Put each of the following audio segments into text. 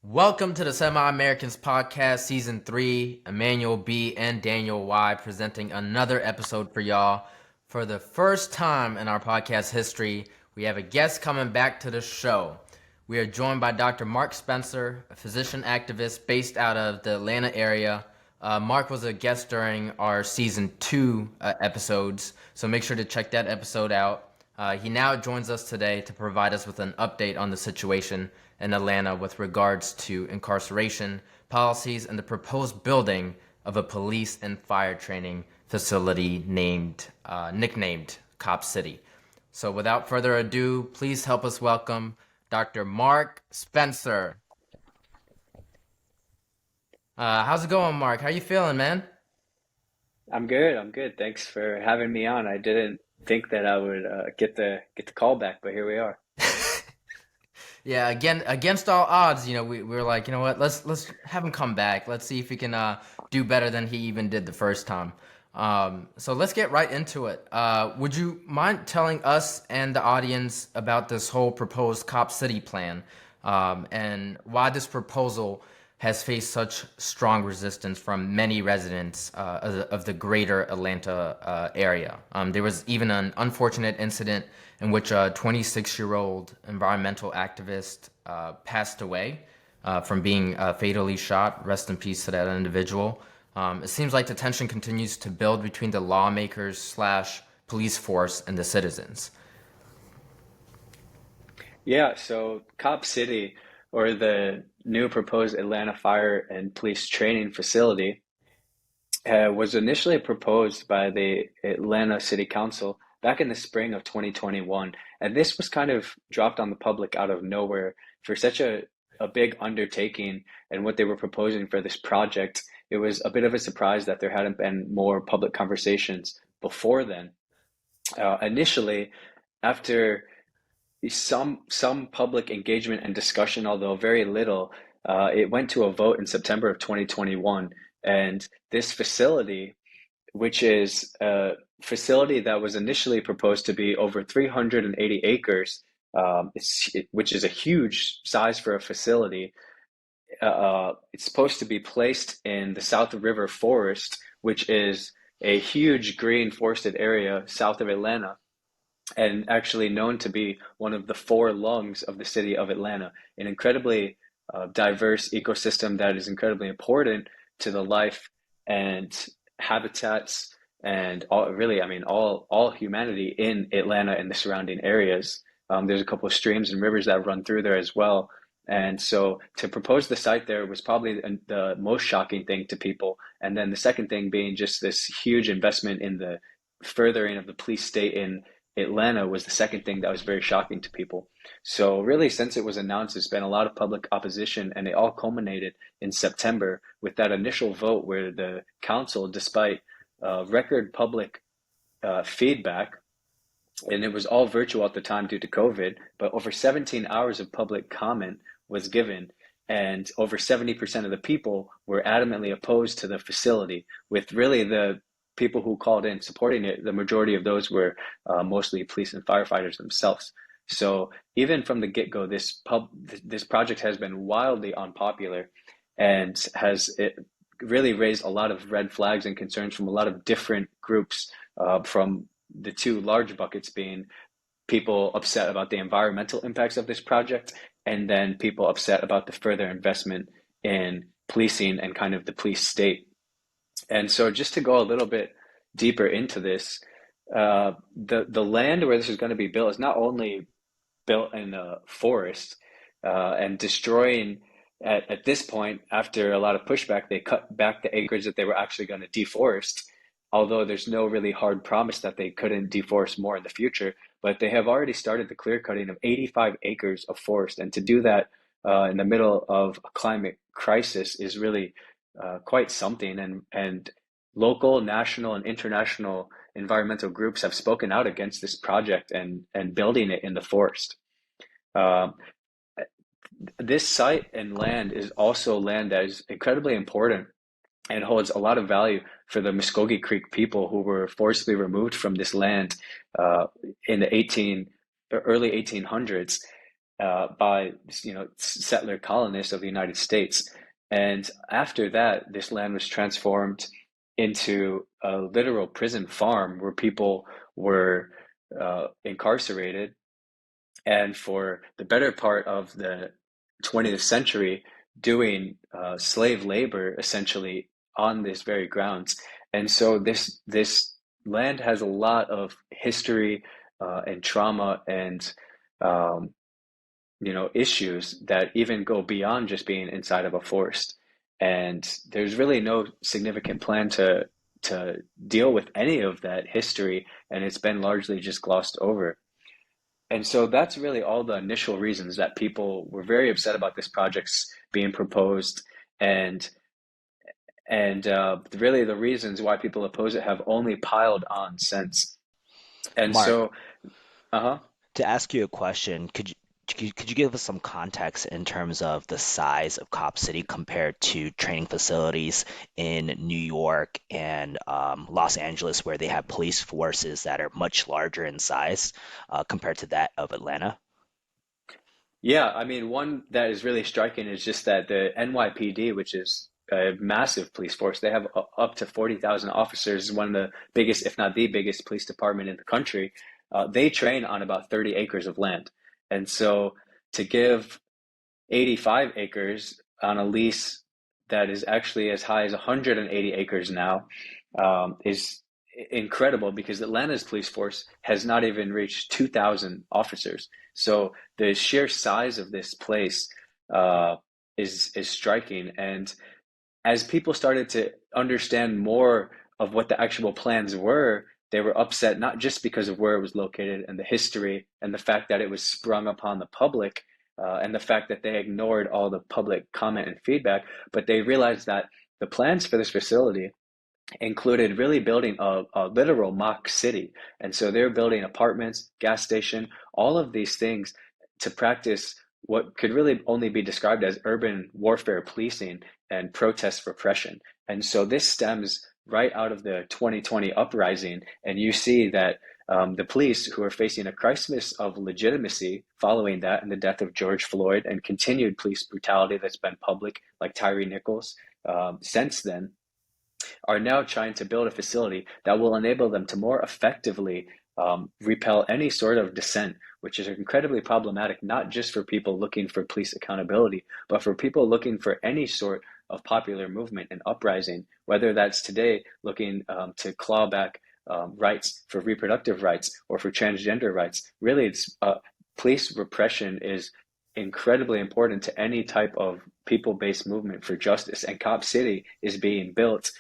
Welcome to the Semi-Americans Podcast, Season 3. Emmanuel B. and Daniel Y. presenting another episode for y'all. For the first time in our podcast history, we have a guest coming back to the show. We are joined by Dr. Mark Spencer, a physician activist based out of the Atlanta area. Mark was a guest during our Season 2 episodes, so make sure to check that episode out. He now joins us today to provide us with an update on the situation in Atlanta with regards to incarceration policies and the proposed building of a police and fire training facility nicknamed Cop City. So without further ado, please help us welcome Dr. Mark Spencer. How's it going, Mark? How you feeling, man? I'm good. I'm good. Thanks for having me on. I didn't think that I would get the call back, but here we are. Yeah, again, against all odds, we were like, you know what, let's have him come back. Let's see if he can do better than he even did the first time. So let's get right into it. Would you mind telling us and the audience about this whole proposed Cop City plan, and why this proposal has faced such strong resistance from many residents of the greater Atlanta area? There was even an unfortunate incident in which a 26-year-old environmental activist passed away from being fatally shot. Rest in peace to that individual. It seems like the tension continues to build between the lawmakers slash police force and the citizens. Yeah, so Cop City, or the new proposed Atlanta Fire and Police Training Facility, was initially proposed by the Atlanta City Council back in the spring of 2021. And this was kind of dropped on the public out of nowhere for such a big undertaking and what they were proposing for this project. It was a bit of a surprise that there hadn't been more public conversations before then. Initially, after some public engagement and discussion, although very little. It went to a vote in September of 2021, and this facility, which is a facility that was initially proposed to be over 380 acres, which is a huge size for a facility. It's supposed to be placed in the South River Forest, which is a huge green forested area south of Atlanta and actually known to be one of the four lungs of the city of Atlanta, an incredibly diverse ecosystem that is incredibly important to the life and habitats and all, really, I mean, all humanity in Atlanta and the surrounding areas. There's a couple of streams and rivers that run through there as well. And so to propose the site there was probably the most shocking thing to people. And then the second thing being just this huge investment in the furthering of the police state in Atlanta was the second thing that was very shocking to people. So really, since it was announced, there's been a lot of public opposition, and it all culminated in September with that initial vote where the council, despite record public feedback, and it was all virtual at the time due to COVID, but over 17 hours of public comment was given, and over 70% of the people were adamantly opposed to the facility, with really the people who called in supporting it, the majority of those were mostly police and firefighters themselves. So even from the get-go, this project has been wildly unpopular and has it really raised a lot of red flags and concerns from a lot of different groups, from the two large buckets being people upset about the environmental impacts of this project, and then people upset about the further investment in policing and kind of the police state. And so, just to go a little bit deeper into this, the land where this is going to be built is not only built in a forest, and destroying at this point, after a lot of pushback, they cut back the acreage that they were actually going to deforest. Although there's no really hard promise that they couldn't deforest more in the future, but they have already started the clear cutting of 85 acres of forest, and to do that in the middle of a climate crisis is really quite something. And local, national, and international environmental groups have spoken out against this project and building it in the forest. Um, this site and land is also land that is incredibly important and holds a lot of value for the Muskogee Creek people who were forcibly removed from this land uh, in the early 1800s. by settler colonists of the United States. And after that, this land was transformed into a literal prison farm where people were incarcerated. And for the better part of the 20th century, doing slave labor essentially on this very grounds. And so this land has a lot of history and trauma and um, issues that even go beyond just being inside of a forest. And there's really no significant plan to deal with any of that history, and it's been largely just glossed over. And so that's really all the initial reasons that people were very upset about this project's being proposed, and really the reasons why people oppose it have only piled on since. And Mark, so, uh-huh. to ask you a question, could you give us some context in terms of the size of Cop City compared to training facilities in New York and Los Angeles, where they have police forces that are much larger in size compared to that of Atlanta? Yeah, I mean, one that is really striking is just that the NYPD, which is a massive police force, they have up to 40,000 officers, one of the biggest, if not the biggest, police department in the country. They train on about 30 acres of land. And so to give 85 acres on a lease that is actually as high as 180 acres now is incredible because Atlanta's police force has not even reached 2,000 officers. So the sheer size of this place uh, is striking. And as people started to understand more of what the actual plans were, they were upset not just because of where it was located and the history and the fact that it was sprung upon the public and the fact that they ignored all the public comment and feedback, but they realized that the plans for this facility included really building a literal mock city. And so they're building apartments, gas station, all of these things to practice what could really only be described as urban warfare policing and protest repression. And so this stems right out of the 2020 uprising. And you see that the police, who are facing a crisis of legitimacy following that and the death of George Floyd and continued police brutality that's been public, like Tyree Nichols, since then, are now trying to build a facility that will enable them to more effectively repel any sort of dissent, which is incredibly problematic, not just for people looking for police accountability, but for people looking for any sort of popular movement and uprising, whether that's today looking to claw back rights for reproductive rights or for transgender rights. Really, it's police repression is incredibly important to any type of people-based movement for justice, and Cop City is being built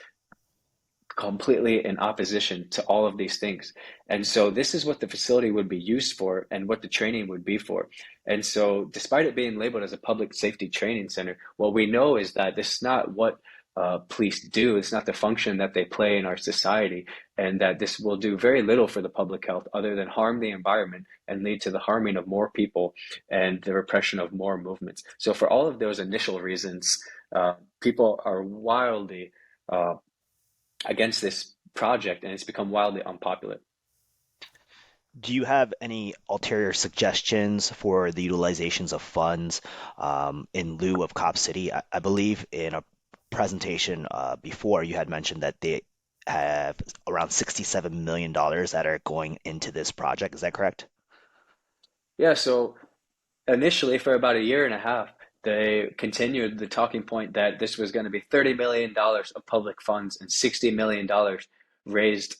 completely in opposition to all of these things. And so this is what the facility would be used for and what the training would be for. And so despite it being labeled as a public safety training center, what we know is that this is not what police do. It's not the function that they play in our society, and that this will do very little for the public health other than harm the environment and lead to the harming of more people and the repression of more movements. So for all of those initial reasons, people are wildly uh, against this project, and it's become wildly unpopular. Do you have any ulterior suggestions for the utilizations of funds in lieu of Cop City? I believe in a presentation before you had mentioned that they have around $67 million that are going into this project. Is that correct? Yeah, so initially, for about a year and a half, they continued the talking point that this was going to be $30 million of public funds and $60 million raised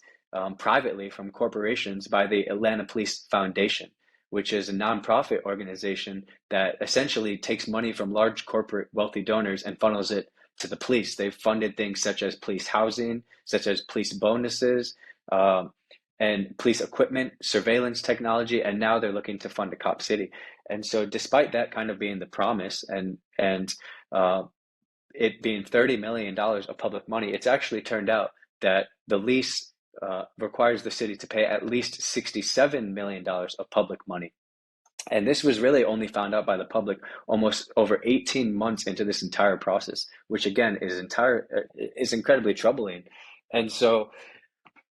privately from corporations by the Atlanta Police Foundation, which is a nonprofit organization that essentially takes money from large corporate wealthy donors and funnels it to the police. They've funded things such as police housing, such as police bonuses, um, and police equipment, surveillance technology, and now they're looking to fund a cop city. And so, despite that kind of being the promise and uh, it being $30 million of public money, it's actually turned out that the lease requires the city to pay at least $67 million of public money. And this was really only found out by the public almost over 18 months into this entire process, which again is incredibly troubling. And so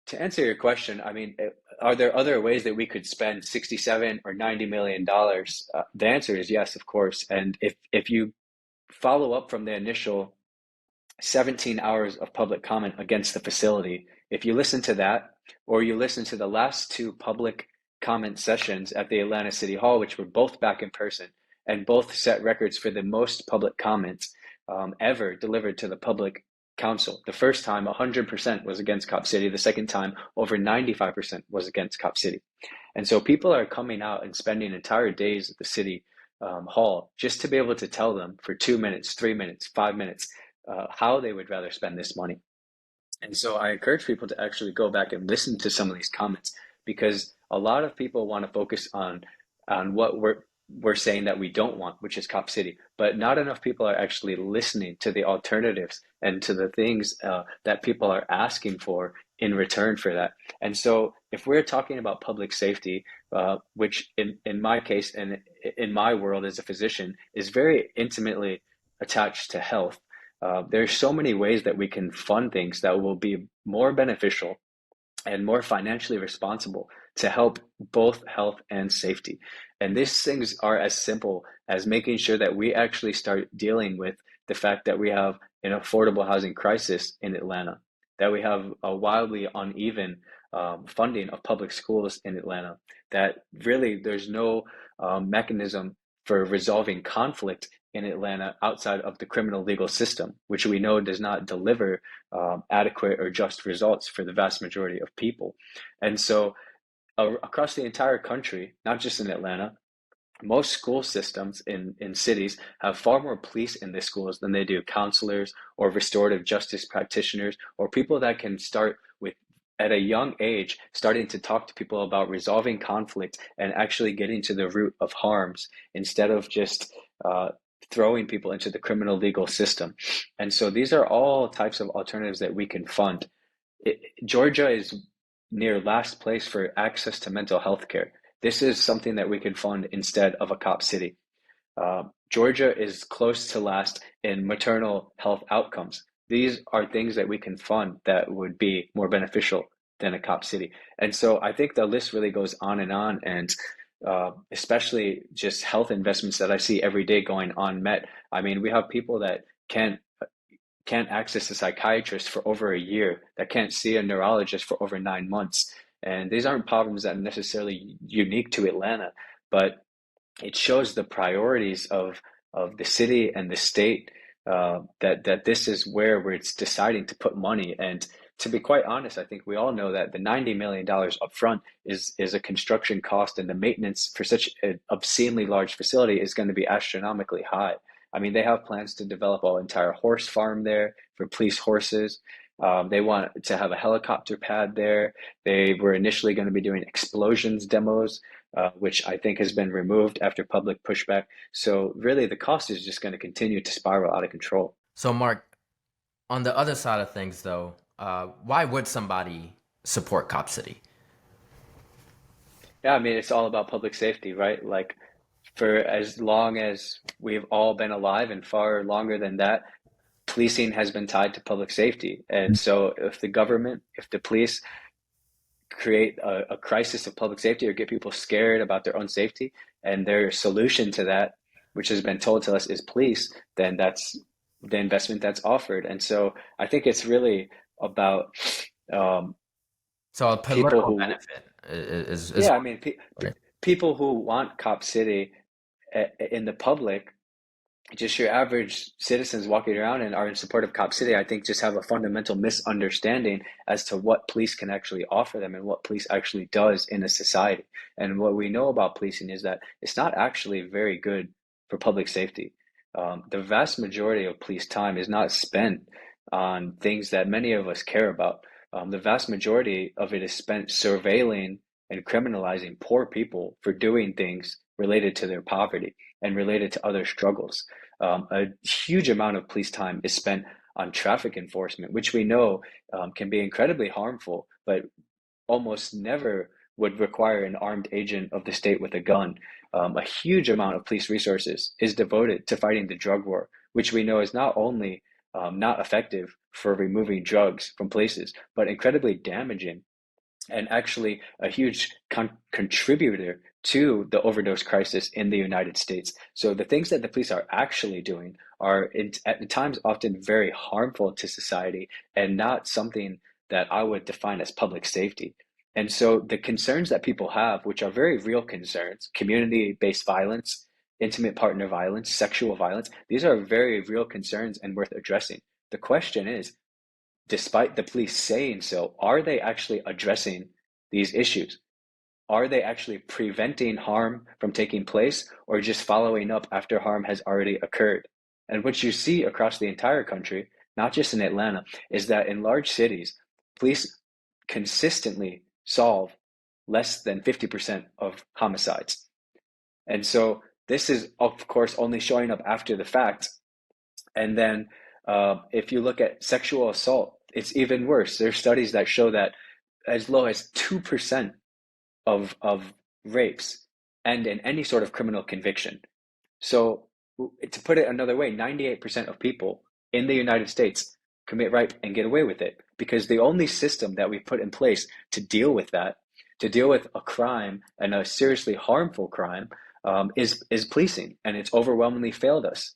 To answer your question, I mean, are there other ways that we could spend 67 or $90 million? The answer is yes, of course. And if you follow up from the initial 17 hours of public comment against the facility, if you listen to that, or you listen to the last two public comment sessions at the Atlanta City Hall, which were both back in person and both set records for the most public comments ever delivered to the public council. The first time, 100% was against Cop City. The second time, over 95% was against Cop City. And so people are coming out and spending entire days at the city hall just to be able to tell them for 2 minutes, 3 minutes, 5 minutes how they would rather spend this money. And so I encourage people to actually go back and listen to some of these comments, because a lot of people want to focus on what we're saying that we don't want, which is Cop City, but not enough people are actually listening to the alternatives and to the things that people are asking for in return for that. And so if we're talking about public safety, which in my case and in my world as a physician is very intimately attached to health, there's so many ways that we can fund things that will be more beneficial and more financially responsible to help both health and safety. And these things are as simple as making sure that we actually start dealing with the fact that we have an affordable housing crisis in Atlanta, that we have a wildly uneven funding of public schools in Atlanta, that really there's no mechanism for resolving conflict in Atlanta outside of the criminal legal system, which we know does not deliver adequate or just results for the vast majority of people. And so across the entire country, not just in Atlanta, most school systems in cities have far more police in the schools than they do counselors or restorative justice practitioners or people that can start with at a young age starting to talk to people about resolving conflict and actually getting to the root of harms instead of just throwing people into the criminal legal system. And so these are all types of alternatives that we can fund. Georgia is near last place for access to mental health care. This is something that we can fund instead of a Cop City. Georgia is close to last in maternal health outcomes. These are things that we can fund that would be more beneficial than a Cop City. And so I think the list really goes on, and especially just health investments that I see every day going unmet. I mean, we have people that can't access a psychiatrist for over a year, that can't see a neurologist for over 9 months. And these aren't problems that are necessarily unique to Atlanta, but it shows the priorities of the city and the state, that this is where it's deciding to put money. And to be quite honest, I think we all know that the $90 million upfront is a construction cost, and the maintenance for such an obscenely large facility is going to be astronomically high. I mean, they have plans to develop an entire horse farm there for police horses. They want to have a helicopter pad there. They were initially going to be doing explosions demos, which I think has been removed after public pushback. So really, the cost is just going to continue to spiral out of control. So, Mark, on the other side of things, though, why would somebody support Cop City? Yeah, I mean, it's all about public safety, right? Like, for as long as we've all been alive and far longer than that, policing has been tied to public safety. And so if the government, if the police create a crisis of public safety or get people scared about their own safety, and their solution to that, which has been told to us, is police, then that's the investment that's offered. And so I think it's really about So a people political who, benefit is yeah, I mean, right. people who want Cop City in the public, just your average citizens walking around and are in support of Cop City, I think just have a fundamental misunderstanding as to what police can actually offer them and what police actually does in a society. And what we know about policing is that it's not actually very good for public safety. The vast majority of police time is not spent on things that many of us care about. The vast majority of it is spent surveilling and criminalizing poor people for doing things related to their poverty and related to other struggles. A huge amount of police time is spent on traffic enforcement, which we know can be incredibly harmful, but almost never would require an armed agent of the state with a gun. A huge amount of police resources is devoted to fighting the drug war, which we know is not only not effective for removing drugs from places, but incredibly damaging and actually a huge contributor to the overdose crisis in the United States. So the things that the police are actually doing are at times often very harmful to society and not something that I would define as public safety. And so the concerns that people have, which are very real concerns, community-based violence, intimate partner violence, sexual violence, these are very real concerns and worth addressing. The question is, despite the police saying so, are they actually addressing these issues? Are they actually preventing harm from taking place or just following up after harm has already occurred? And what you see across the entire country, not just in Atlanta, is that in large cities, police consistently solve less than 50% of homicides. And so this is, of course, only showing up after the fact. And then if you look at sexual assault, it's even worse. There's studies that show that as low as 2% of rapes end in any sort of criminal conviction. So to put it another way, 98% of people in the United States commit rape and get away with it because the only system that we put in place to deal with that, to deal with a crime and a seriously harmful crime, is policing, and it's overwhelmingly failed us.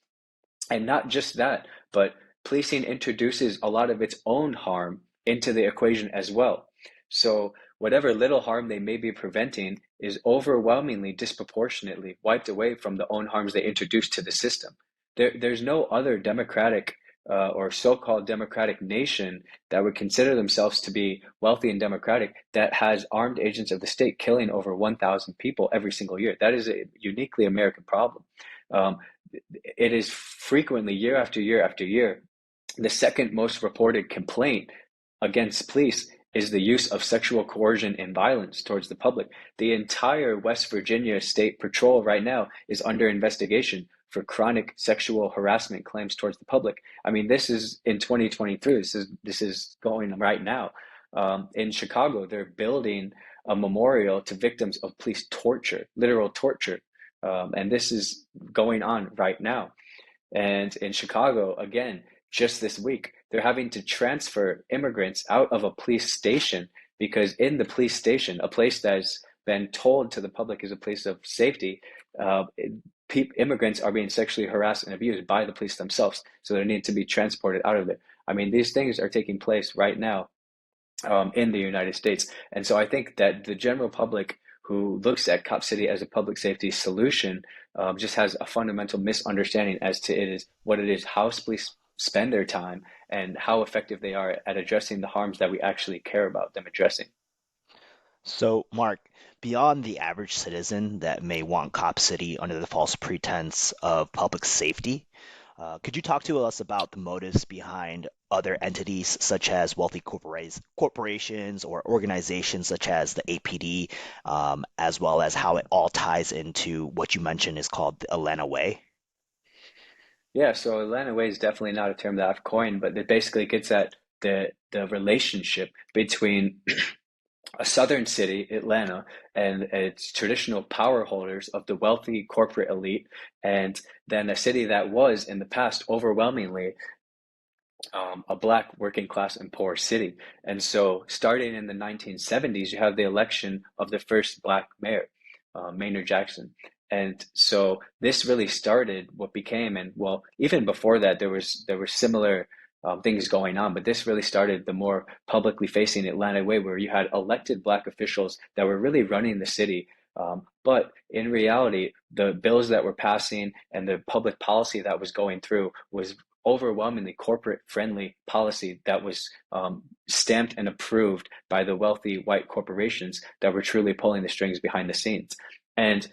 And not just that, but policing introduces a lot of its own harm into the equation as well. So whatever little harm they may be preventing is overwhelmingly disproportionately wiped away from the own harms they introduce to the system. There's no other democratic or so-called democratic nation that would consider themselves to be wealthy and democratic that has armed agents of the state killing over 1,000 people every single year. That is a uniquely American problem. Um, it is frequently, year after year after year, the second most reported complaint against police is the use of sexual coercion and violence towards the public. The entire West Virginia State Patrol right now is under investigation for chronic sexual harassment claims towards the public. I mean, this is in 2023. This is going right now. In Chicago, they're building a memorial to victims of police torture, literal torture, and this is going on right now. And in Chicago, again, just this week, they're having to transfer immigrants out of a police station because in the police station, a place that's been told to the public is a place of safety, immigrants are being sexually harassed and abused by the police themselves. So they need to be transported out of there. I mean, these things are taking place right now in the United States. And so I think that the general public who looks at Cop City as a public safety solution just has a fundamental misunderstanding as to what it is, how police spend their time, and how effective they are at addressing the harms that we actually care about them addressing. So, Mark, beyond the average citizen that may want Cop City under the false pretense of public safety, could you talk to us about the motives behind other entities such as wealthy corporations or organizations such as the APD, as well as how it all ties into what you mentioned is called the Atlanta Way? Yeah, so Atlanta Way is definitely not a term that I've coined, but it basically gets at the relationship between a southern city, Atlanta, and its traditional power holders of the wealthy corporate elite, and then a city that was in the past overwhelmingly a black working class and poor city. And so, starting in the 1970s, you have the election of the first black mayor, Maynard Jackson. And so this really started what became, and well, even before that, there were similar things going on, but this really started the more publicly facing Atlanta way, where you had elected black officials that were really running the city. But in reality, the bills that were passing and the public policy that was going through was overwhelmingly corporate friendly policy that was stamped and approved by the wealthy white corporations that were truly pulling the strings behind the scenes. And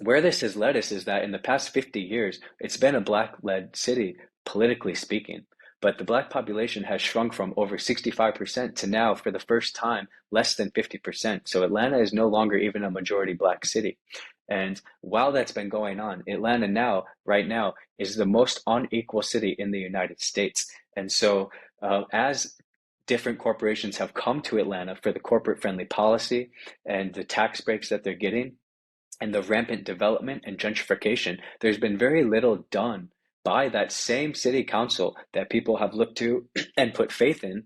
where this has led us is that in the past 50 years, it's been a black led city, politically speaking. But the black population has shrunk from over 65% to now, for the first time, less than 50%. So Atlanta is no longer even a majority black city. And while that's been going on, Atlanta now, right now, is the most unequal city in the United States. And so, as different corporations have come to Atlanta for the corporate friendly policy and the tax breaks that they're getting, and the rampant development and gentrification, there's been very little done by that same city council that people have looked to and put faith in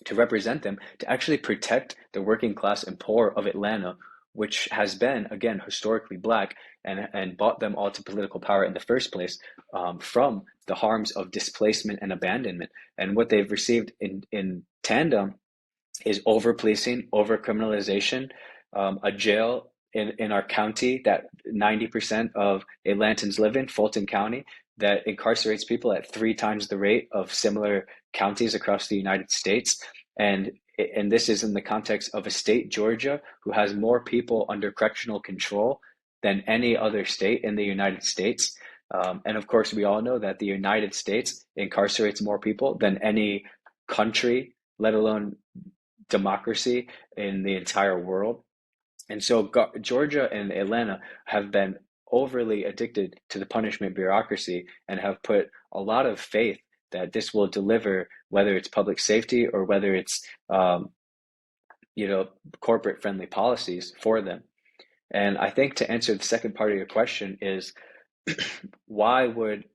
to represent them, to actually protect the working class and poor of Atlanta, which has been, again, historically black, and brought them all to political power in the first place, from the harms of displacement and abandonment. And what they've received in tandem is over policing, over criminalization, a jail in our county that 90% of Atlantans live in, Fulton County, that incarcerates people at 3 times the rate of similar counties across the United States. And this is in the context of a state, Georgia, who has more people under correctional control than any other state in the United States. And of course, we all know that the United States incarcerates more people than any country, let alone democracy, in the entire world. And so Georgia and Atlanta have been overly addicted to the punishment bureaucracy and have put a lot of faith that this will deliver, whether it's public safety or whether it's corporate friendly policies for them. And I think to answer the second part of your question is, why would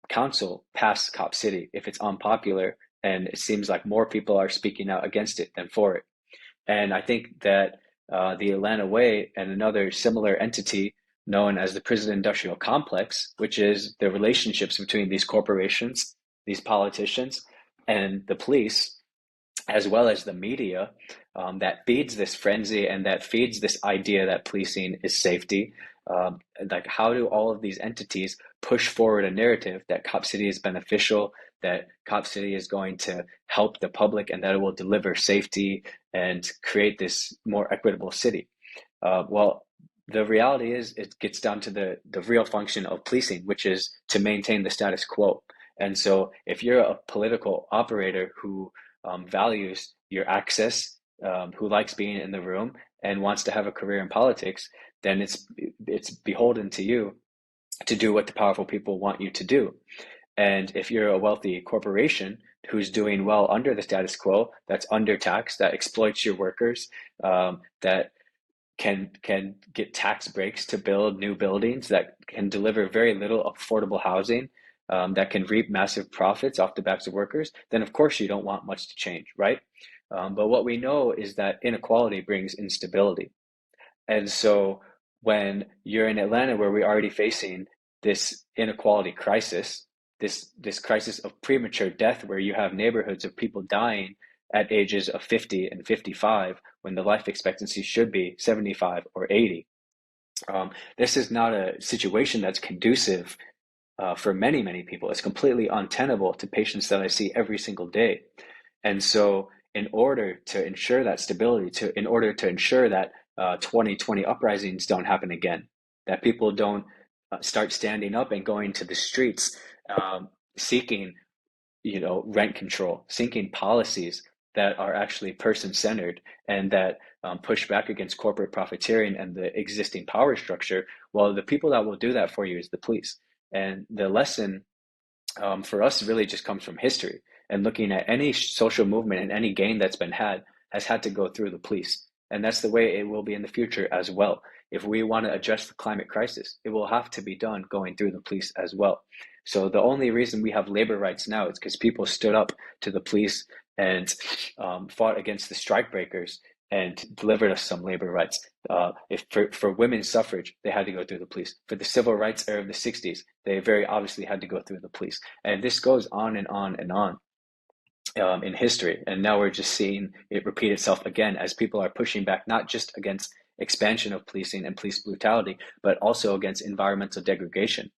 council pass Cop City if it's unpopular and it seems like more people are speaking out against it than for it? And I think that the Atlanta Way and another similar entity known as the Prison Industrial Complex, which is the relationships between these corporations, these politicians, and the police, as well as the media, that feeds this frenzy and that feeds this idea that policing is safety. Like, how do all of these entities push forward a narrative that Cop City is beneficial, that Cop City is going to help the public, and that it will deliver safety and create this more equitable city? Well, the reality is it gets down to the real function of policing, which is to maintain the status quo. And so if you're a political operator who values your access, who likes being in the room and wants to have a career in politics, then it's beholden to you to do what the powerful people want you to do. And if you're a wealthy corporation who's doing well under the status quo, that's undertaxed, that exploits your workers, that can get tax breaks to build new buildings, that can deliver very little affordable housing, that can reap massive profits off the backs of workers, then of course you don't want much to change, right? But what we know is that inequality brings instability. And so when you're in Atlanta, where we're already facing this inequality crisis, this crisis of premature death, where you have neighborhoods of people dying at ages of 50 and 55 when the life expectancy should be 75 or 80. This is not a situation that's conducive for many, many people. It's completely untenable to patients that I see every single day. And so in order to ensure that stability, in order to ensure that 2020 uprisings don't happen again, that people don't start standing up and going to the streets, seeking rent control, seeking policies that are actually person-centered and that push back against corporate profiteering and the existing power structure, well, the people that will do that for you is the police. And the lesson for us really just comes from history, and looking at any social movement and any gain that's been had has had to go through the police. And that's the way it will be in the future as well. If we want to address the climate crisis, it will have to be done going through the police as well. So the only reason we have labor rights now is because people stood up to the police and fought against the strikebreakers and delivered us some labor rights. For women's suffrage, they had to go through the police. For the civil rights era of the 60s, they very obviously had to go through the police. And this goes on and on and on in history. And now we're just seeing it repeat itself again as people are pushing back, not just against expansion of policing and police brutality, but also against environmental degradation.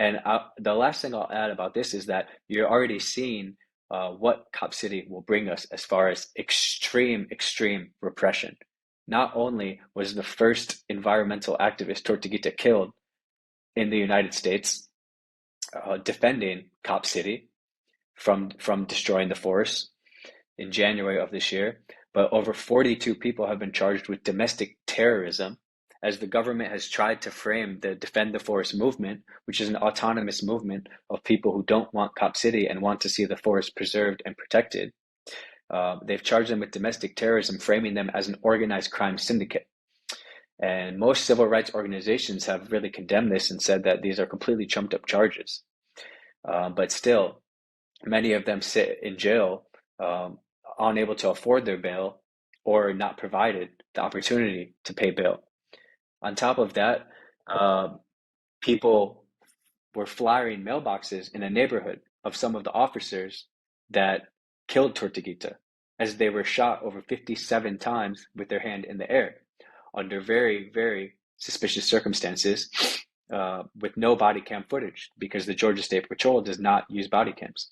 And the last thing I'll add about this is that you're already seeing what Cop City will bring us as far as extreme repression. Not only was the first environmental activist Tortuguita killed in the United States defending Cop City from destroying the forest in January of this year, but over 42 people have been charged with domestic terrorism, as the government has tried to frame the Defend the Forest movement, which is an autonomous movement of people who don't want Cop City and want to see the forest preserved and protected. They've charged them with domestic terrorism, framing them as an organized crime syndicate. And most civil rights organizations have really condemned this and said that these are completely trumped up charges. But still, many of them sit in jail unable to afford their bail or not provided the opportunity to pay bail. On top of that, people were flyering mailboxes in a neighborhood of some of the officers that killed Tortuguita, as they were shot over 57 times with their hand in the air under very, very suspicious circumstances, with no body cam footage, because the Georgia State Patrol does not use body cams.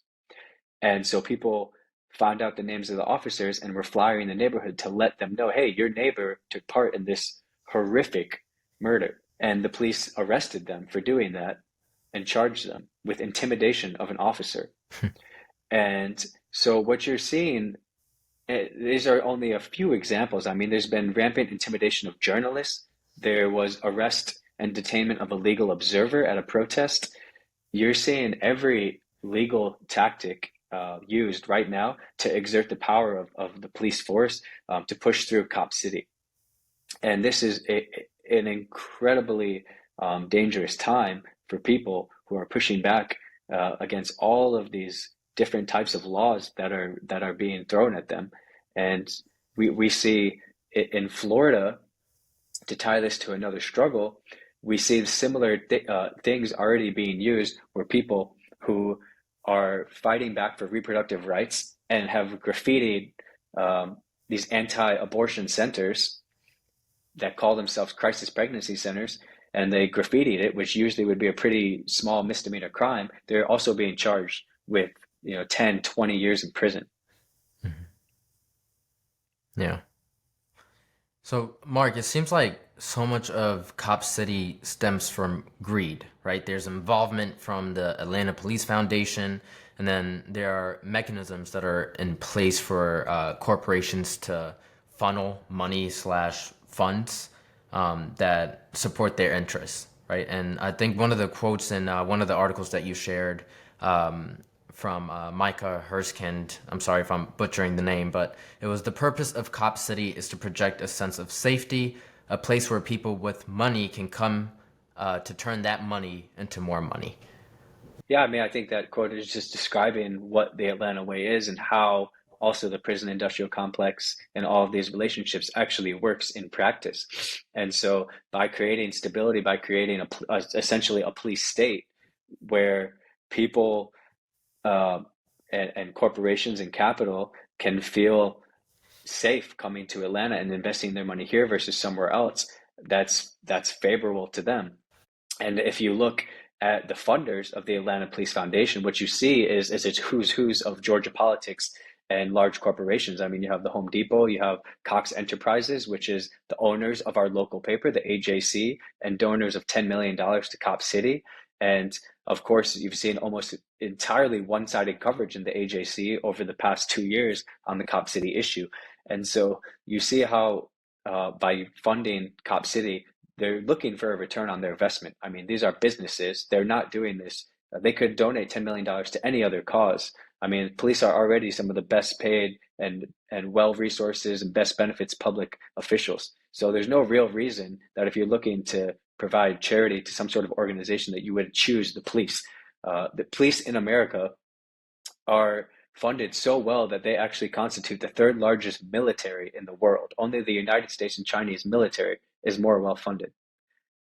And so people found out the names of the officers and were flyering the neighborhood to let them know, hey, your neighbor took part in this horrific murder. And the police arrested them for doing that and charged them with intimidation of an officer. And so what you're seeing, these are only a few examples. I mean, there's been rampant intimidation of journalists. There was arrest and detainment of a legal observer at a protest. You're seeing every legal tactic used right now to exert the power of the police force to push through Cop City. And this is an incredibly dangerous time for people who are pushing back against all of these different types of laws that are being thrown at them. And we see in Florida, to tie this to another struggle, we see similar things already being used, where people who are fighting back for reproductive rights and have graffitied these anti-abortion centers that call themselves crisis pregnancy centers, and they graffitied it, which usually would be a pretty small misdemeanor crime. They're also being charged with 10, 20 years in prison. Yeah. So, Mark, it seems like so much of Cop City stems from greed, right? There's involvement from the Atlanta Police Foundation, and then there are mechanisms that are in place for corporations to funnel money / funds that support their interests, right? And I think one of the quotes in one of the articles that you shared from Micah Herskind, I'm sorry if I'm butchering the name, but it was: the purpose of Cop City is to project a sense of safety, a place where people with money can come to turn that money into more money. Yeah, I mean, I think that quote is just describing what the Atlanta Way is, and how also the prison industrial complex and all of these relationships actually works in practice. And so by creating stability, by creating essentially a police state where people and corporations and capital can feel safe coming to Atlanta and investing their money here versus somewhere else, that's favorable to them. And if you look at the funders of the Atlanta Police Foundation, what you see is it's who's of Georgia politics and large corporations. I mean, you have the Home Depot, you have Cox Enterprises, which is the owners of our local paper, the AJC, and donors of $10 million to Cop City. And of course, you've seen almost entirely one-sided coverage in the AJC over the past 2 years on the Cop City issue. And so you see how by funding Cop City, they're looking for a return on their investment. I mean, these are businesses. They're not doing this. They could donate $10 million to any other cause. I mean, police are already some of the best paid and well-resources and best benefits public officials. So there's no real reason that if you're looking to provide charity to some sort of organization that you would choose the police. The police in America are funded so well that they actually constitute the third largest military in the world. Only the United States and Chinese military is more well funded.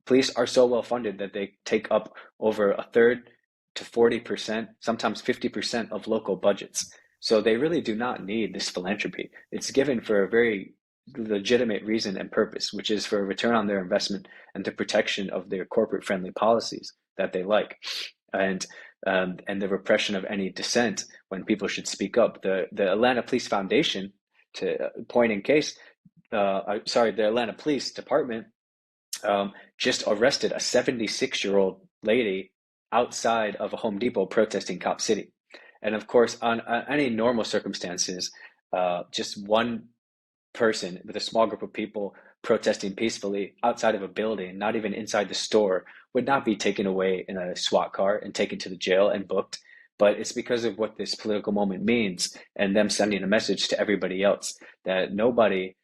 Police are so well funded that they take up over a third to 40%, sometimes 50% of local budgets. So they really do not need this philanthropy. It's given for a very legitimate reason and purpose, which is for a return on their investment and the protection of their corporate friendly policies that they like, and the repression of any dissent when people should speak up. The Atlanta Police Foundation, to point in case, the Atlanta Police Department just arrested a 76-year-old lady outside of a Home Depot protesting Cop City. And of course, on any normal circumstances, just one person with a small group of people protesting peacefully outside of a building, not even inside the store, would not be taken away in a SWAT car and taken to the jail and booked. But it's because of what this political moment means, and them sending a message to everybody else that nobody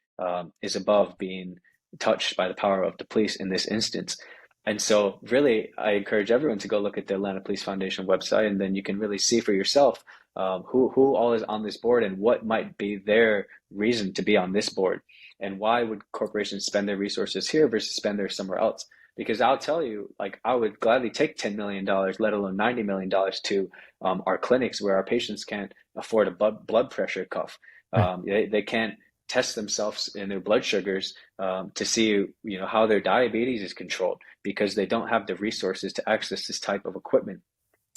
is above being touched by the power of the police in this instance. And so really, I encourage everyone to go look at the Atlanta Police Foundation website, and then you can really see for yourself who all is on this board and what might be their reason to be on this board, and why would corporations spend their resources here versus spend theirs somewhere else. Because I'll tell you, like, I would gladly take $10 million, let alone $90 million to our clinics where our patients can't afford a blood pressure cuff. They can't test themselves in their blood sugars to see, how their diabetes is controlled because they don't have the resources to access this type of equipment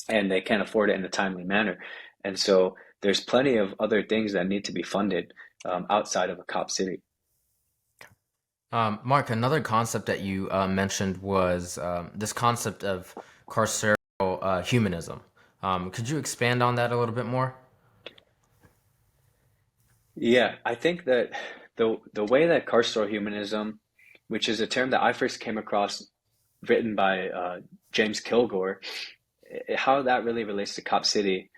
and they can't afford it in a timely manner. And so there's plenty of other things that need to be funded outside of a cop city. Mark, another concept that you mentioned was this concept of carceral humanism. Could you expand on that a little bit more? Yeah, I think that the way that carceral humanism, which is a term that I first came across written by James Kilgore, how that really relates to Cop City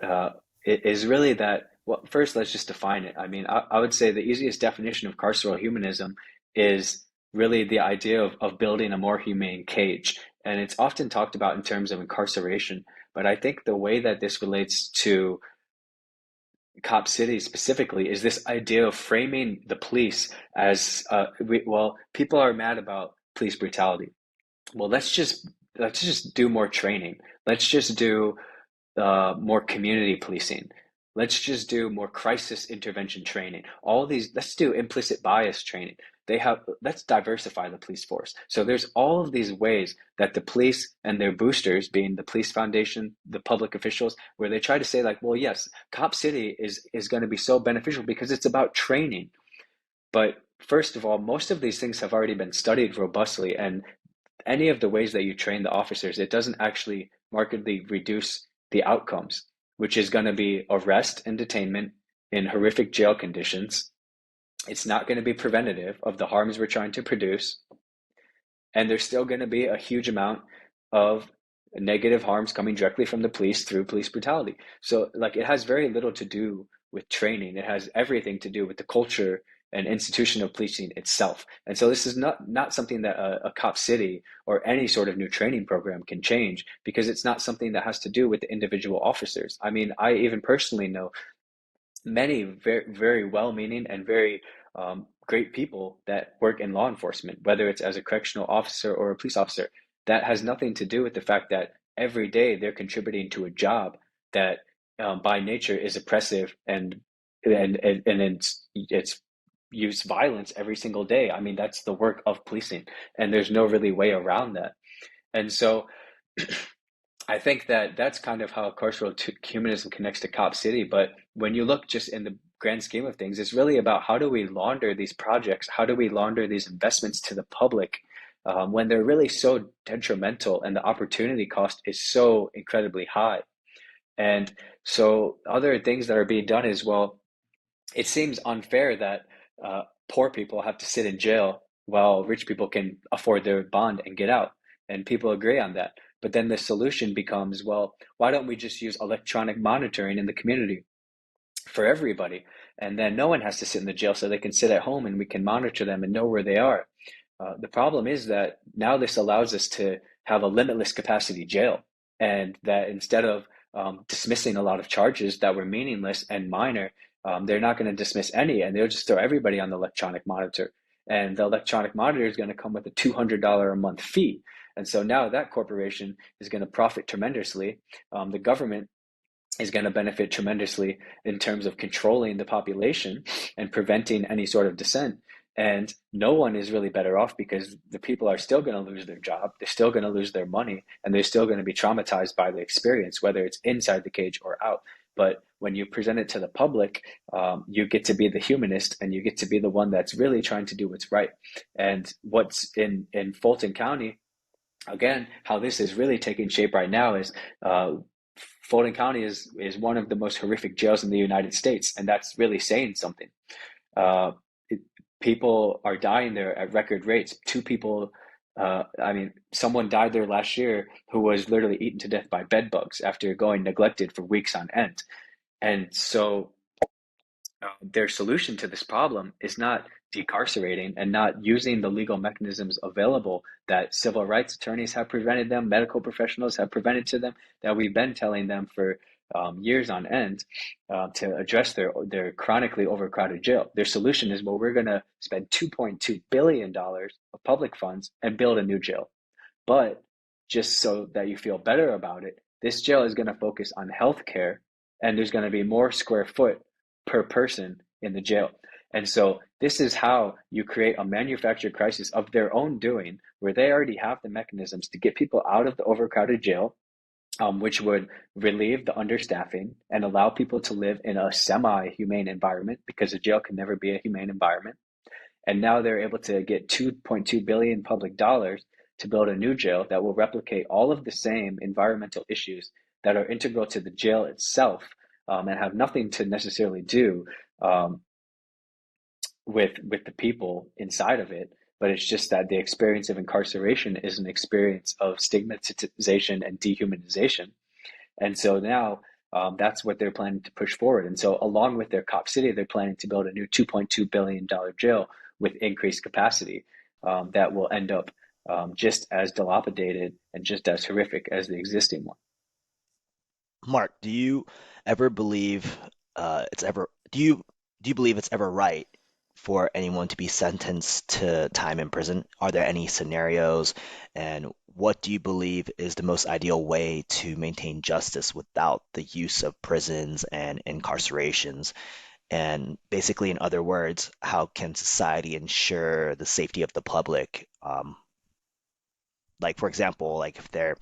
uh, is really that, well, first, let's just define it. I mean, I would say the easiest definition of carceral humanism is really the idea of building a more humane cage. And it's often talked about in terms of incarceration. But I think the way that this relates to Cop City specifically is this idea of framing the police as, well, people are mad about police brutality. Well, let's just do more training. Let's just do more community policing. Let's just do more crisis intervention training. All these, let's do implicit bias training. Let's diversify the police force. So there's all of these ways that the police and their boosters, being the police foundation, the public officials, where they try to say like, well, yes, Cop City is going to be so beneficial because it's about training. But first of all, most of these things have already been studied robustly, and any of the ways that you train the officers, it doesn't actually markedly reduce the outcomes, which is going to be arrest and detainment in horrific jail conditions. It's not going to be preventative of the harms we're trying to produce. And there's still going to be a huge amount of negative harms coming directly from the police through police brutality. So, like, it has very little to do with training. It has everything to do with the culture and institution of policing itself. And so this is not something that a cop city or any sort of new training program can change, because it's not something that has to do with the individual officers. I mean, I even personally know many very, very well-meaning and very great people that work in law enforcement, whether it's as a correctional officer or a police officer. That has nothing to do with the fact that every day they're contributing to a job that by nature is oppressive and it's use violence every single day. I mean, that's the work of policing, and there's no really way around that. And so I think that that's kind of how carceral humanism connects to Cop City. But when you look just in the grand scheme of things, it's really about how do we launder these projects? How do we launder these investments to the public when they're really so detrimental and the opportunity cost is so incredibly high? And so other things that are being done is, well, it seems unfair that uh, poor people have to sit in jail while rich people can afford their bond and get out. And people agree on that. But then the solution becomes, well, why don't we just use electronic monitoring in the community for everybody? And then no one has to sit in the jail, so they can sit at home and we can monitor them and know where they are. The problem is that now this allows us to have a limitless capacity jail, and that instead of dismissing a lot of charges that were meaningless and minor, they're not going to dismiss any, and they'll just throw everybody on the electronic monitor. And the electronic monitor is going to come with a $200 a month fee. And so now that corporation is going to profit tremendously. The government is going to benefit tremendously in terms of controlling the population and preventing any sort of dissent. And no one is really better off, because the people are still going to lose their job, they're still going to lose their money, and they're still going to be traumatized by the experience, whether it's inside the cage or out. But when you present it to the public, you get to be the humanist, and you get to be the one that's really trying to do what's right. And what's in Fulton County, again, how this is really taking shape right now is Fulton County is one of the most horrific jails in the United States, and that's really saying something. Uh, it, People are dying there at record rates. Two people, I mean, someone died there last year who was literally eaten to death by bed bugs after going neglected for weeks on end. And so their solution to this problem is not decarcerating and not using the legal mechanisms available that civil rights attorneys have prevented them, medical professionals have prevented to them, that we've been telling them for years on end to address their chronically overcrowded jail. Their solution is, well, we're going to spend $2.2 billion of public funds and build a new jail. But just so that you feel better about it, this jail is going to focus on healthcare, and there's going to be more square foot per person in the jail. And so this is how you create a manufactured crisis of their own doing, where they already have the mechanisms to get people out of the overcrowded jail, which would relieve the understaffing and allow people to live in a semi-humane environment, because a jail can never be a humane environment. And now they're able to get 2.2 billion public dollars to build a new jail that will replicate all of the same environmental issues that are integral to the jail itself, and have nothing to necessarily do with the people inside of it. But it's just that the experience of incarceration is an experience of stigmatization and dehumanization. And so now that's what they're planning to push forward. And so along with their Cop City, they're planning to build a new $2.2 billion jail with increased capacity that will end up just as dilapidated and just as horrific as the existing one. Mark, do you ever believe do you believe it's ever right for anyone to be sentenced to time in prison? Are there any scenarios? And what do you believe is the most ideal way to maintain justice without the use of prisons and incarcerations? And basically, in other words, how can society ensure the safety of the public? Like, for example, like if there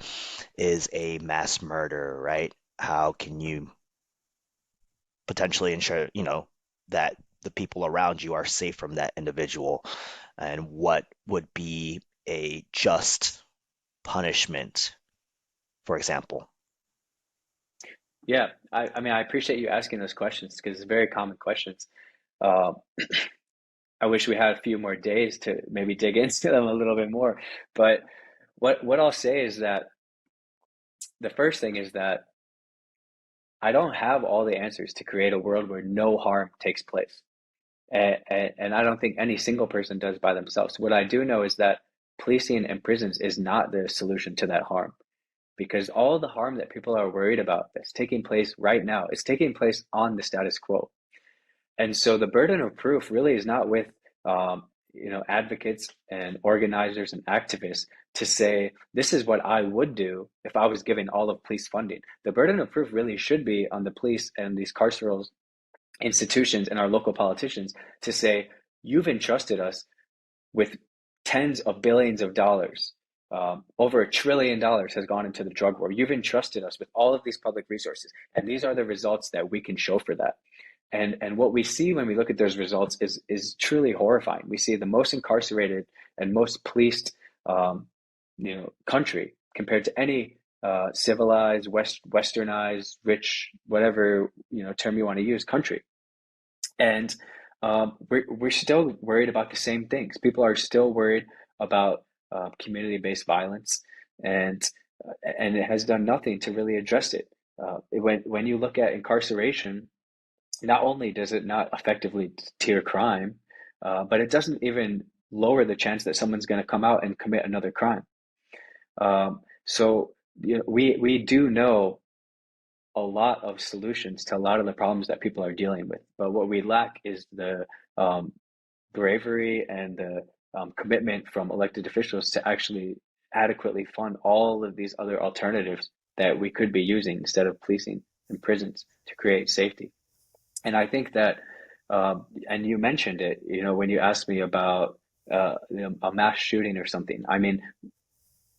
is a mass murder, right? How can you potentially ensure, that the people around you are safe from that individual? And what would be a just punishment, for example? Yeah, I mean, I appreciate you asking those questions because it's very common questions. Uh, I wish we had a few more days to maybe dig into them a little bit more. But what I'll say is that the first thing is that I don't have all the answers to create a world where no harm takes place. And I don't think any single person does by themselves. What I do know is that policing and prisons is not the solution to that harm, because all the harm that people are worried about that's taking place right now is taking place on the status quo. And so the burden of proof really is not with advocates and organizers and activists to say this is what I would do if I was given all of police funding. The burden of proof really should be on the police and these carceral institutions and our local politicians to say, you've entrusted us with tens of billions of dollars. Over $1 trillion has gone into the drug war. You've entrusted us with all of these public resources, and these are the results that we can show for that. And what we see when we look at those results is truly horrifying. We see the most incarcerated and most policed country compared to any civilized, westernized, rich, whatever term you want to use, country. And we're still worried about the same things. People are still worried about community-based violence, and it has done nothing to really address it. When you look at incarceration, not only does it not effectively deter crime, but it doesn't even lower the chance that someone's going to come out and commit another crime. So we do know a lot of solutions to a lot of the problems that people are dealing with, but what we lack is the bravery and the commitment from elected officials to actually adequately fund all of these other alternatives that we could be using instead of policing and prisons to create safety. And I think that, and you mentioned it, when you asked me about a mass shooting or something. I mean,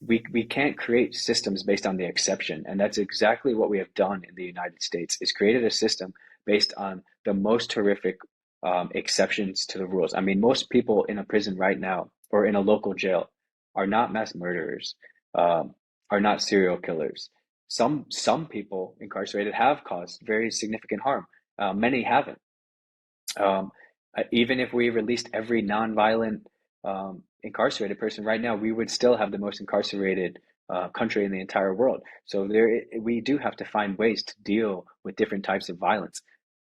we can't create systems based on the exception, and that's exactly what we have done in the United States. Is created a system based on the most horrific exceptions to the rules. I mean, most people in a prison right now or in a local jail are not mass murderers, are not serial killers. Some people incarcerated have caused very significant harm. Many haven't. Even if we released every nonviolent incarcerated person right now, we would still have the most incarcerated country in the entire world. So we do have to find ways to deal with different types of violence.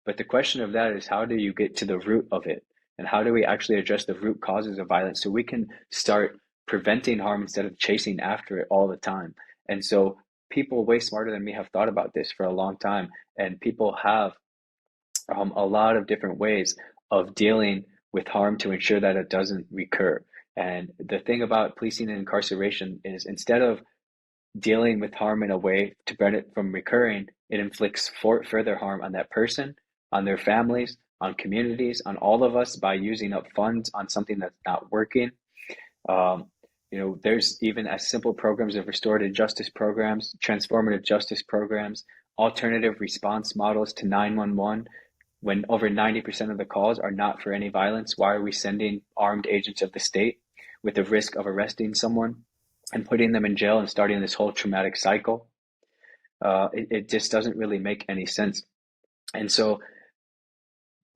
But the question of that is, how do you get to the root of it? And how do we actually address the root causes of violence so we can start preventing harm instead of chasing after it all the time? And so people way smarter than me have thought about this for a long time, and people have a lot of different ways of dealing with harm to ensure that it doesn't recur. And the thing about policing and incarceration is instead of dealing with harm in a way to prevent it from recurring, it inflicts further harm on that person, on their families, on communities, on all of us by using up funds on something that's not working. Um, there's even as simple programs of restorative justice programs, transformative justice programs, alternative response models to 911. When over 90% of the calls are not for any violence, why are we sending armed agents of the state with the risk of arresting someone and putting them in jail and starting this whole traumatic cycle? It just doesn't really make any sense. And so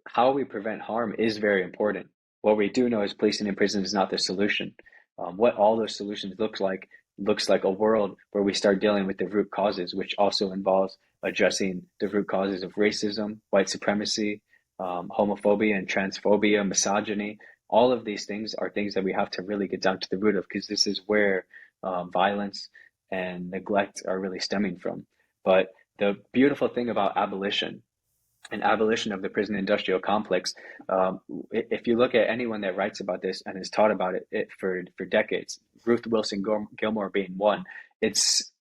how we prevent harm is very important. What we do know is policing in prison is not the solution. What all those solutions looks like a world where we start dealing with the root causes, which also involves addressing the root causes of racism, white supremacy, homophobia and transphobia, misogyny. All of these things are things that we have to really get down to the root of, because this is where violence and neglect are really stemming from. But the beautiful thing about abolition and abolition of the prison industrial complex, if you look at anyone that writes about this and has taught about it for decades, Ruth Wilson Gilmore being one, it's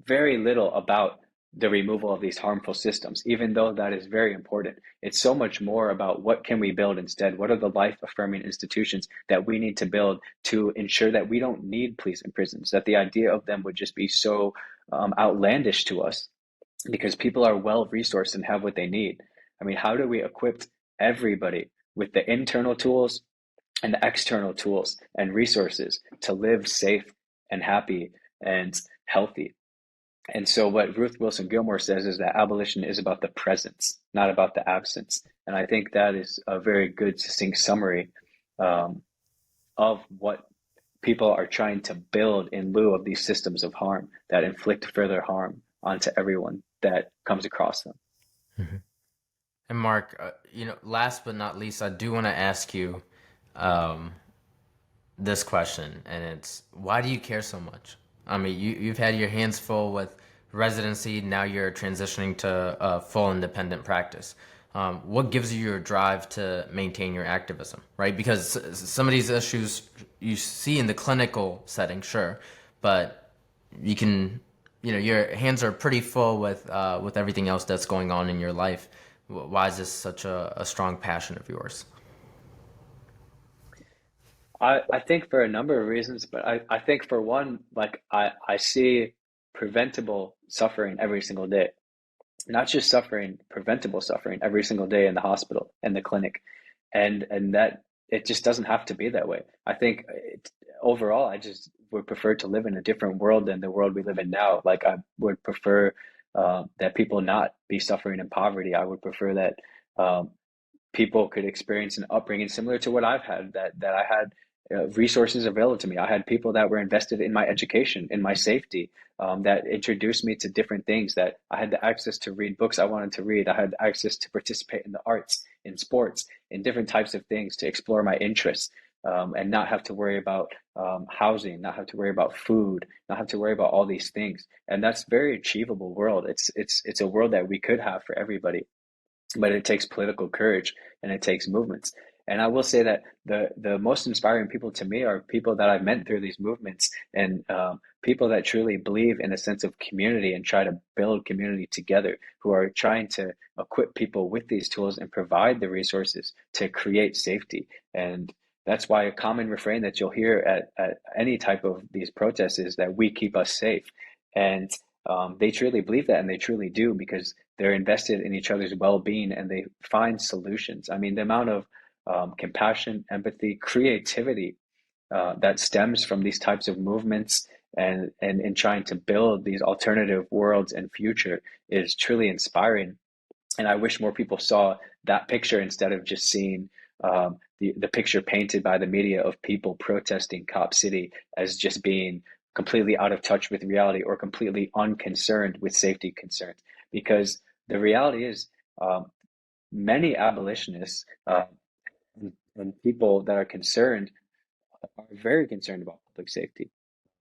very little about the removal of these harmful systems, even though that is very important. It's so much more about what can we build instead? What are the life affirming institutions that we need to build to ensure that we don't need police and prisons, that the idea of them would just be so outlandish to us, because people are well resourced and have what they need. I mean, how do we equip everybody with the internal tools and the external tools and resources to live safe and happy and healthy? And so what Ruth Wilson Gilmore says is that abolition is about the presence, not about the absence. And I think that is a very good, succinct summary of what people are trying to build in lieu of these systems of harm that inflict further harm onto everyone that comes across them. Mm-hmm. And Mark, last but not least, I do want to ask you this question, and it's, why do you care so much? I mean, you've had your hands full with residency. Now you're transitioning to full independent practice. What gives you your drive to maintain your activism, right? Because some of these issues you see in the clinical setting, sure, but you can, your hands are pretty full with everything else that's going on in your life. Why is this such a strong passion of yours? I think for a number of reasons, but I think for one, like I see preventable suffering every single day. Not just suffering, preventable suffering every single day in the hospital and the clinic. And that it just doesn't have to be that way. I think overall, I just would prefer to live in a different world than the world we live in now. Like I would prefer that people not be suffering in poverty. I would prefer that people could experience an upbringing similar to what I've had, that I had resources available to me. I had people that were invested in my education, in my safety, that introduced me to different things, that I had the access to read books I wanted to read. I had access to participate in the arts, in sports, in different types of things to explore my interests, and not have to worry about housing, not have to worry about food, not have to worry about all these things. And that's very achievable world. It's a world that we could have for everybody, but it takes political courage and it takes movements. And I will say that the most inspiring people to me are people that I've met through these movements, and people that truly believe in a sense of community and try to build community together, who are trying to equip people with these tools and provide the resources to create safety. And that's why a common refrain that you'll hear at any type of these protests is that we keep us safe. And they truly believe that, and they truly do, because they're invested in each other's well-being and they find solutions. I mean, the amount of compassion, empathy, creativity that stems from these types of movements and in trying to build these alternative worlds and future is truly inspiring. And I wish more people saw that picture instead of just seeing the picture painted by the media of people protesting Cop City as just being completely out of touch with reality or completely unconcerned with safety concerns. Because the reality is, many abolitionists and people that are concerned are very concerned about public safety.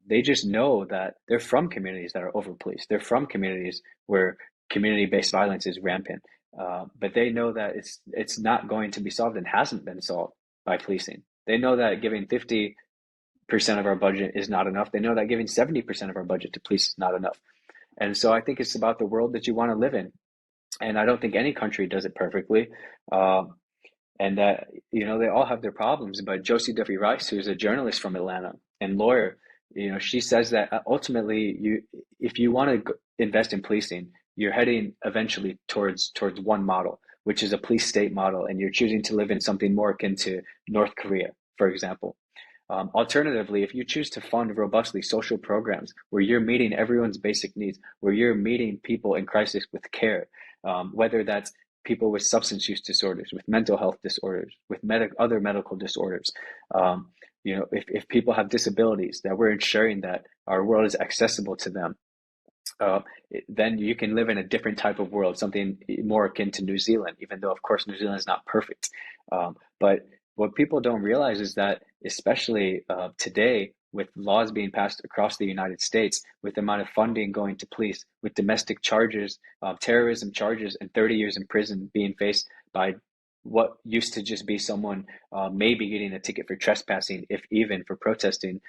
they just know that they're from communities that are over policed. They're from communities where community-based violence is rampant. But they know that it's not going to be solved and hasn't been solved by policing. They know that giving 50% of our budget is not enough. They know that giving 70% of our budget to police is not enough. And so I think it's about the world that you want to live in. And I don't think any country does it perfectly. Um, and that, they all have their problems. But Josie Duffy Rice, who's a journalist from Atlanta and lawyer, she says that ultimately, if you want to invest in policing, you're heading eventually towards one model, which is a police state model, and you're choosing to live in something more akin to North Korea, for example. Alternatively, if you choose to fund robustly social programs where you're meeting everyone's basic needs, where you're meeting people in crisis with care, whether that's people with substance use disorders, with mental health disorders, with other medical disorders, if people have disabilities, that we're ensuring that our world is accessible to them, uh, then you can live in a different type of world, something more akin to New Zealand, even though, of course, New Zealand is not perfect. But what people don't realize is that, especially today, with laws being passed across the United States, with the amount of funding going to police, with domestic charges, terrorism charges, and 30 years in prison being faced by what used to just be someone maybe getting a ticket for trespassing, if even for protesting,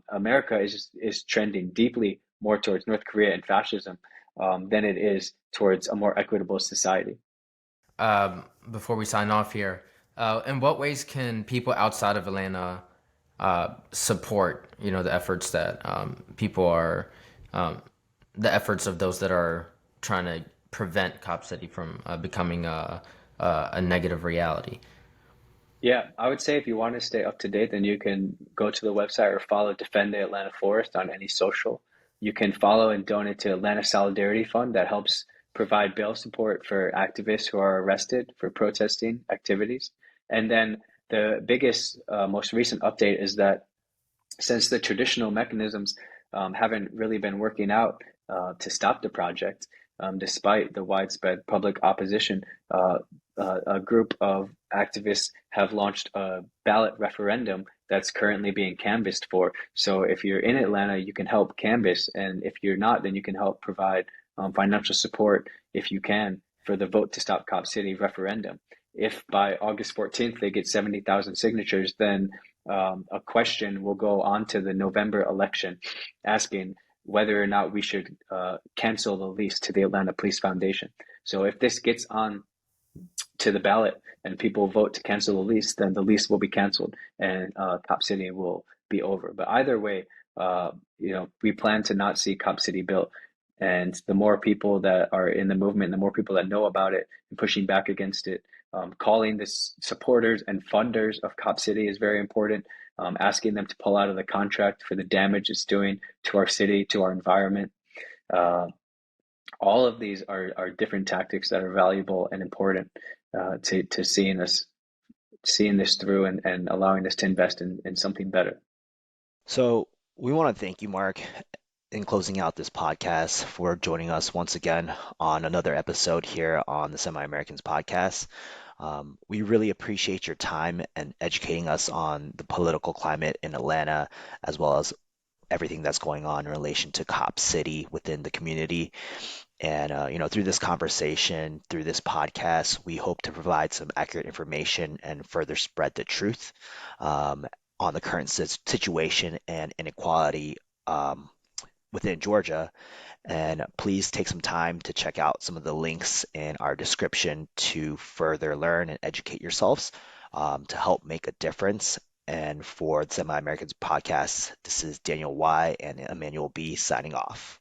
America is trending deeply more towards North Korea and fascism than it is towards a more equitable society. Before we sign off here, in what ways can people outside of Atlanta support, the efforts that people are, the efforts of those that are trying to prevent Cop City from becoming a negative reality? Yeah, I would say if you want to stay up to date, then you can go to the website or follow Defend the Atlanta Forest on any social. You can follow and donate to Atlanta Solidarity Fund that helps provide bail support for activists who are arrested for protesting activities. And then the biggest, most recent update is that since the traditional mechanisms haven't really been working out to stop the project, despite the widespread public opposition, a group of activists have launched a ballot referendum that's currently being canvassed for. So if you're in Atlanta, you can help canvass, and if you're not, then you can help provide financial support if you can for the Vote to Stop Cop City referendum. If by August 14th they get 70,000 signatures, then a question will go on to the November election asking whether or not we should cancel the lease to the Atlanta Police Foundation. So if this gets on to the ballot and people vote to cancel the lease, then the lease will be canceled and Cop City will be over. But either way, we plan to not see Cop City built. And the more people that are in the movement, the more people that know about it and pushing back against it, calling the supporters and funders of Cop City is very important. Asking them to pull out of the contract for the damage it's doing to our city, to our environment. Uh, all of these are different tactics that are valuable and important to seeing this through and allowing us to invest in something better. So we want to thank you, Mark, in closing out this podcast for joining us once again on another episode here on the Semi Americans podcast. We really appreciate your time and educating us on the political climate in Atlanta, as well as everything that's going on in relation to Cop City within the community. And through this conversation, through this podcast, we hope to provide some accurate information and further spread the truth on the current situation and inequality within Georgia. And please take some time to check out some of the links in our description to further learn and educate yourselves to help make a difference. And for the Semi Americans podcast, this is Daniel Y. and Emmanuel B. signing off.